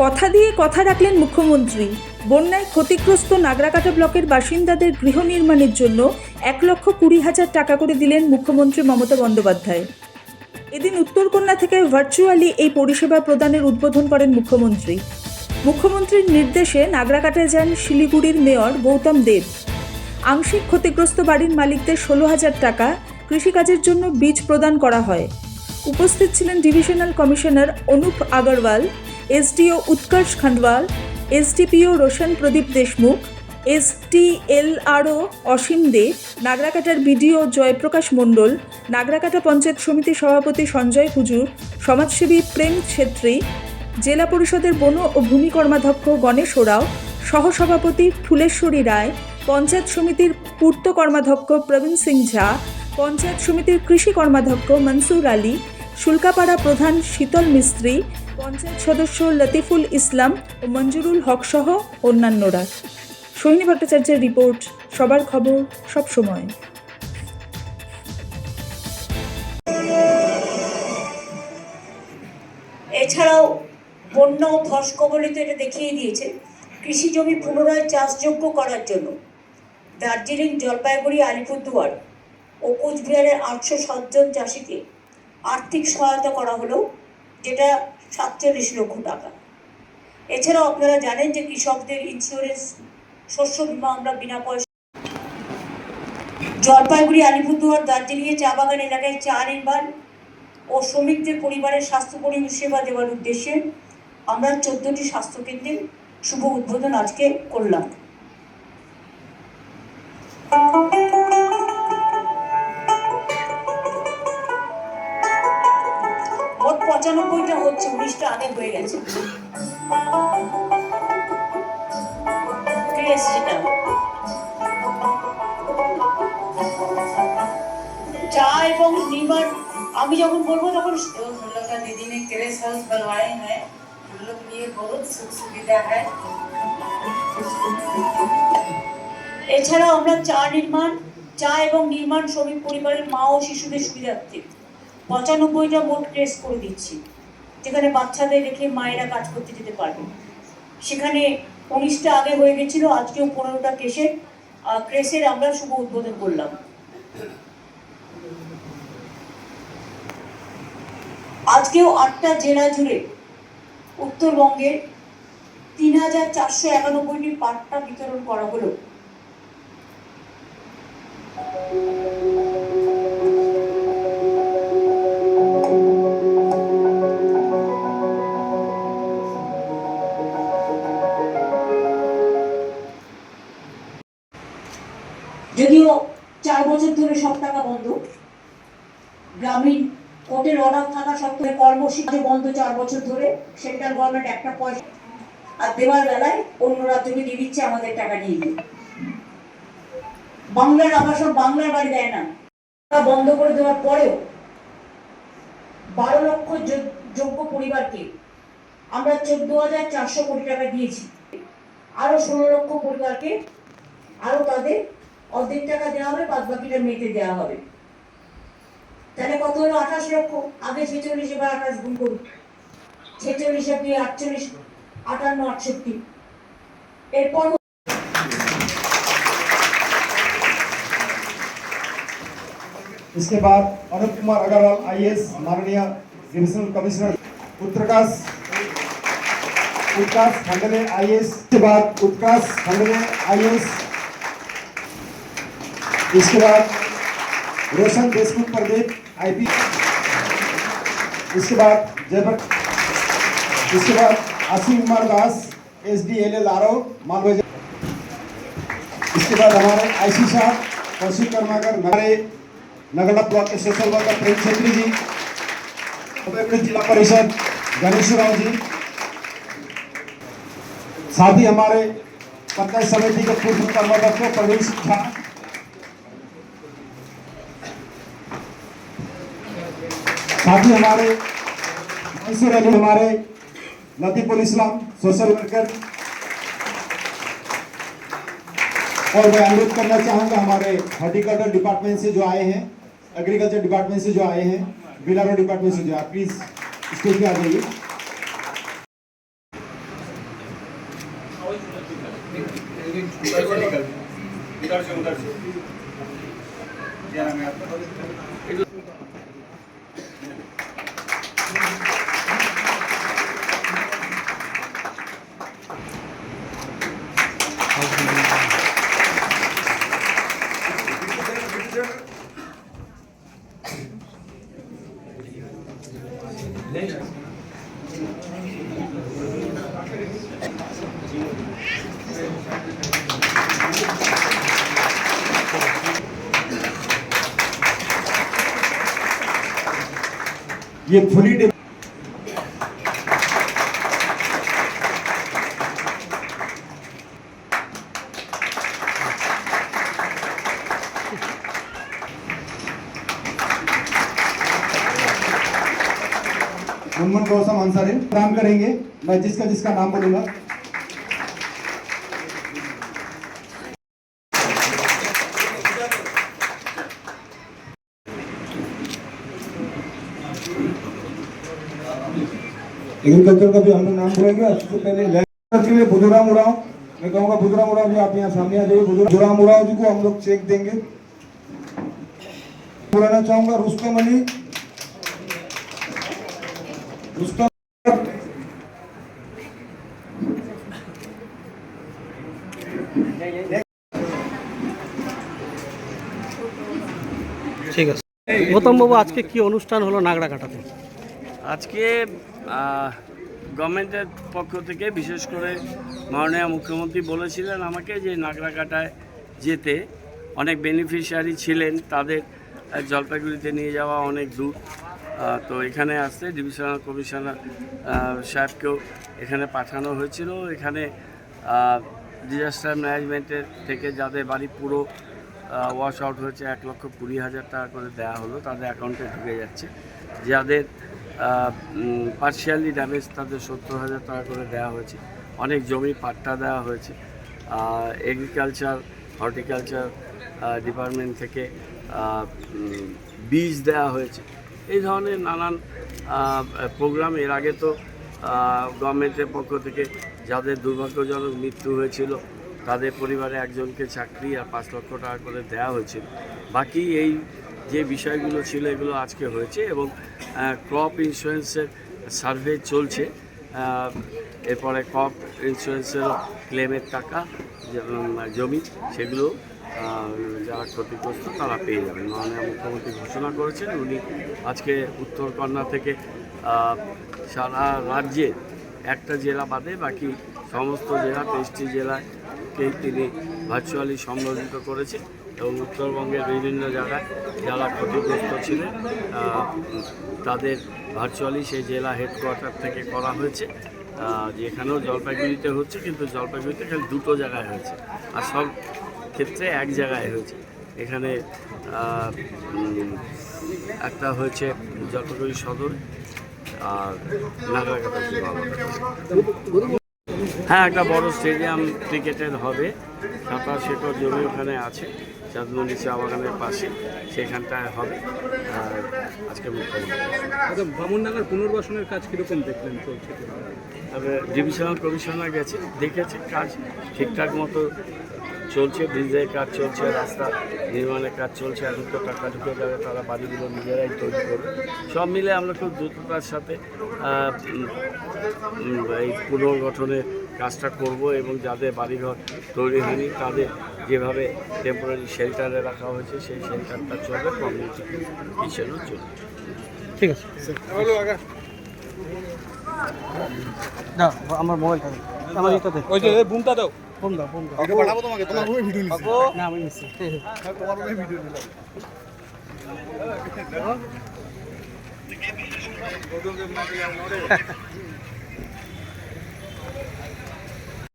কথা দিয়ে কথা রাখলেন মুখ্যমন্ত্রী। বন্যায় ক্ষতিগ্রস্ত নাগরাকাটা ব্লকের বাসিন্দাদের গৃহ নির্মাণের জন্য 1,20,000 টাকা করে দিলেন মুখ্যমন্ত্রী মমতা বন্দ্যোপাধ্যায়। এদিন উত্তরকন্যা থেকে ভার্চুয়ালি এই পরিষেবা প্রদানের উদ্বোধন করেন মুখ্যমন্ত্রী। মুখ্যমন্ত্রীর নির্দেশে নাগরাকাটায় যান শিলিগুড়ির মেয়র গৌতম দেব। আংশিক ক্ষতিগ্রস্ত বাড়ির মালিকদের 16,000 টাকা কৃষিকাজের জন্য বীজ প্রদান করা হয়। উপস্থিত ছিলেন divisional commissioner Anup Agarwal, SDO উৎকর্ষ খান্ডওয়াল, এসডিপিও রোশন প্রদীপ দেশমুখ, এসটিএলআরও অসীম দে, নাগরাকাটার বিডিও জয়প্রকাশ মণ্ডল, নাগরাকাটা পঞ্চায়েত সমিতির সভাপতি সঞ্জয় হুজুর, সমাজসেবী প্রেম ছেত্রী, জেলা পরিষদের বন ও ভূমি কর্মাধ্যক্ষ গণেশ ওরাও, সহসভাপতি ফুলেশ্বরী রায়, পঞ্চায়েত সমিতির পূর্ত কর্মাধ্যক্ষ প্রবীণ সিং ঝা, পঞ্চায়েত সমিতির কৃষি কর্মাধ্যক্ষ মনসুর আলী, শুল্কাপাড়া প্রধান শীতল মিস্ত্রি, পঞ্চায়েত সদস্য লতিফুল ইসলাম ও মঞ্জুরুল হক সহ অন্যান্যরা। সোহিনী ভট্টাচার্যের রিপোর্ট, সবার খবর সব সময়। এছাড়াও বন্যা ও ধস কবলিত এটা দেখিয়ে দিয়েছে কৃষি জমি পুনরায় চাষযোগ্য করার জন্য দার্জিলিং, জলপাইগুড়ি, আলিপুরদুয়ার ও কোচবিহারের 807 জন চাষিকে আর্থিক সহায়তা করা হলো, যেটা 47 লক্ষ টাকা। এছাড়াও আপনারা জানেন যে কৃষকদের ইন্স্যুরেন্স, শস্য বীমা আমরা বিনা পয়সা। জলপাইগুড়ি, আলিপুরদুয়ার, দার্জিলিংয়ে চা বাগান এলাকায় চা নির্মাণ ও শ্রমিকদের পরিবারের স্বাস্থ্য পরিষেবা দেওয়ার উদ্দেশ্যে আমরা 14টি স্বাস্থ্যকেন্দ্রের শুভ উদ্বোধন আজকে করলাম। মোট 95টা হচ্ছে, 19টা আগে হয়ে গেছে। চা এবং নির্মাণ আমি যখন বলবো তখন दीदी ने क्रेश हाउस बनवाए हैं, हम लोग लिए बहुत सुख सुविधा है। এছাড়াও আমরা চা এবং নির্মাণ শ্রমিক পরিবারের মা ও শিশুদের সুবিধার্থে 95টা মোট ক্রেশ করে দিচ্ছি, যেখানে বাচ্চাদের রেখে মায়েরা কাজ করতে যেতে পারবে। সেখানে 19টা আগে হয়ে গেছিল, আজকেও 15টা ক্রেশের আমরা শুভ উদ্বোধন করলাম। আজকেও 8টা জেলা জুড়ে উত্তরবঙ্গের 3,491টি পাট্টা বিতরণ করা হলো। যদিও 4 বছর ধরে সব টাকা বন্ধ, গ্রামীণ কোর্টের অর্ডার থাকা সত্ত্বেও কর্মসূচি বন্ধ 4 বছর ধরে, সেন্ট্রাল গভর্নমেন্ট একটা পয়সা আর দেওয়ার বেলায় অন্য রাজ্যকে দিয়ে দিচ্ছে আমাদের টাকা নিয়ে গিয়ে। বাংলার আবাসন, বাংলার বাড়ি দেয় না, বন্ধ করে দেওয়ার পরেও 12 লক্ষ যোগ্য পরিবারকে আমরা 14,400 কোটি টাকা দিয়েছি। আরো 16 লক্ষ পরিবারকে আরো তাদের অর্ধেক টাকা দেওয়া হবে, বাদ বাকিটা মেয়েতে দেওয়া হবে। তাহলে কত হলো? 28 লক্ষ। আগে 46, এবার 28 গুণ করুন। 46 আর 48, 58, 68। এরপর इसके बाद अनुप कुमार अग्रवाल आईएएस, माननीय डिविजनल कमिश्नर उत्कर्ष खंडले आईएएस। इसके बाद उत्कर्ष खंडले आईएएस। इसके बाद रोशन देशमुख प्रदीप आईपी। इसके बाद असीम कुमार दास एसडीएलएलआरओ मालवा। इसके बाद हमारे आईसी साहब कौशिक कर्माकर, हमारे नगड़ा ब्लॉक के सोशल वर्कर प्रेम छेत्री जी, जिला परिषद गणेश राव जी, साथ ही हमारे पंचायत समिति के पूर्व कर्माध्यक्ष प्रवीण सिंह झा, साथ ही हमारे मंसूर अली, हमारे लतीफुल इस्लाम सोशल वर्कर। और मैं अनुरोध करना चाहूँगा हमारे हॉर्टिकल्चर डिपार्टमेंट से जो आए हैं, एग्रीकल्चर डिपार्टमेंट से जो आए हैं, बिलारो डिपार्टमेंट से जो आए, प्लीज स्टेज पे आ जाइए। उधर से क्या नाम है आपका? ये फुली मुनमुन गौसम अंसारी काम करेंगे। मैं जिसका जिसका नाम बोलूंगा। एग्रीकल्चर का भी हम लोग नाम बोलेंगे। उससे पहले के लिए बुधुराम उराव, मैं कहूँगा बुधुराम उराव जी आप यहाँ सामने आ जाइए। बुधुराम उराव जी को हम लोग चेक देंगे। बुलाना चाहूंगा रुस्तम अली, रुस्तम ঠিক আছে। গৌতম বাবু, আজকে কি অনুষ্ঠান হলো নাগরাকাটাতে? আজকে গভর্নমেন্টের পক্ষ থেকে বিশেষ করে মাননীয় মুখ্যমন্ত্রী বলেছিলেন আমাকে যে নাগরাকাটায় যেতে, অনেক বেনিফিশিয়ারি ছিলেন, তাদের জলপাইগুড়িতে নিয়ে যাওয়া অনেক দূর, তো এখানে আসতে ডিভিশনাল কমিশনার সাহেবকেও এখানে পাঠানো হয়েছিল। এখানে ডিজাস্টার ম্যানেজমেন্টের থেকে যাদের বাড়ি পুরো ওয়াশ আউট হয়েছে 1,20,000 টাকা করে দেওয়া হলো, তাদের অ্যাকাউন্টে ঢুকে যাচ্ছে। যাদের পার্শিয়ালি ড্যামেজ তাদের 70,000 টাকা করে দেওয়া হয়েছে। অনেক জমি পাট্টা দেওয়া হয়েছে। এগ্রিকালচার হর্টিকালচার ডিপার্টমেন্ট থেকে বীজ দেওয়া হয়েছে। এই ধরনের নানান প্রোগ্রাম। এর আগে তো গভর্নমেন্টের পক্ষ থেকে যাদের দুর্ভাগ্যজনক মৃত্যু হয়েছিল তাদের পরিবারে একজনকে চাকরি আর 5 লক্ষ টাকা করে দেওয়া হয়েছিল। বাকি এই যে বিষয়গুলো ছিল এগুলো আজকে হয়েছে এবং ক্রপ ইন্স্যুরেন্সের সার্ভে চলছে। এরপরে ক্রপ ইন্স্যুরেন্সের ক্লেমের টাকা জমি সেগুলো যারা ক্ষতিগ্রস্ত তারা পেয়ে যাবেন। মাননীয় মুখ্যমন্ত্রী ঘোষণা করেছেন। উনি আজকে উত্তরকন্যা থেকে সারা রাজ্যে একটা জেলা বাদে বাকি সমস্ত জেলা 23টি জেলাকেই তিনি ভার্চুয়ালি সম্বোধিত করেছেন এবং উত্তরবঙ্গের বিভিন্ন জায়গায় যারা ক্ষতিগ্রস্ত ছিলেন তাদের ভার্চুয়ালি সেই জেলা হেডকোয়ার্টার থেকে করা হয়েছে। যেখানেও জলপাইগুড়িতে হচ্ছে, কিন্তু জলপাইগুড়িতে খালি 2টো জায়গায় হয়েছে আর সব ক্ষেত্রে এক জায়গায় হয়েছে। এখানে একটা হয়েছে জলপাইগুড়ি সদর আর নাগরাকাটা। হ্যাঁ, একটা বড় স্টেডিয়াম ক্রিকেটের হবে। 27 একর জমি ওখানে আছে চাঁদমন্ডি চা বাগানের পাশে, সেখানটায় হবে। আর আজকে মুখ্যমন্ত্রী বামুনডাঙ্গার পুনর্বাসনের কাজ কীরকম দেখলেন চলছে? তবে ডিভিশনাল কমিশনার গেছে, দেখেছে কাজ ঠিকঠাক মতো চলছে। ব্রিজের কাজ চলছে, রাস্তা নির্মাণের কাজ চলছে। এখন তো টাকা ঢুকে যাবে, তারা বাড়িগুলো নিজেরাই তৈরি করবে। সব মিলে আমরা খুব দ্রুততার সাথে এই পুনর্গঠনের কাজটা করব এবং যাদের বাড়িঘর তৈরি হয়নি তাদের যেভাবে টেম্পোরারি শেল্টারে রাখা হয়েছে সেই শেল্টারটা চলবে, কমিউনিটি কিচেনও চলবে। ঠিক আছে, দাও আমার মোবাইলটা, আমার এটাতে ওই যে বুমটা দাও, বুম দাও, বুম দাও। ওকে পাঠাবো তোমাকে, তোমার রুমে ভিডিও নিছি না, আমি নিছি। হ্যাঁ, তোমার রুমে ভিডিও নিলাম।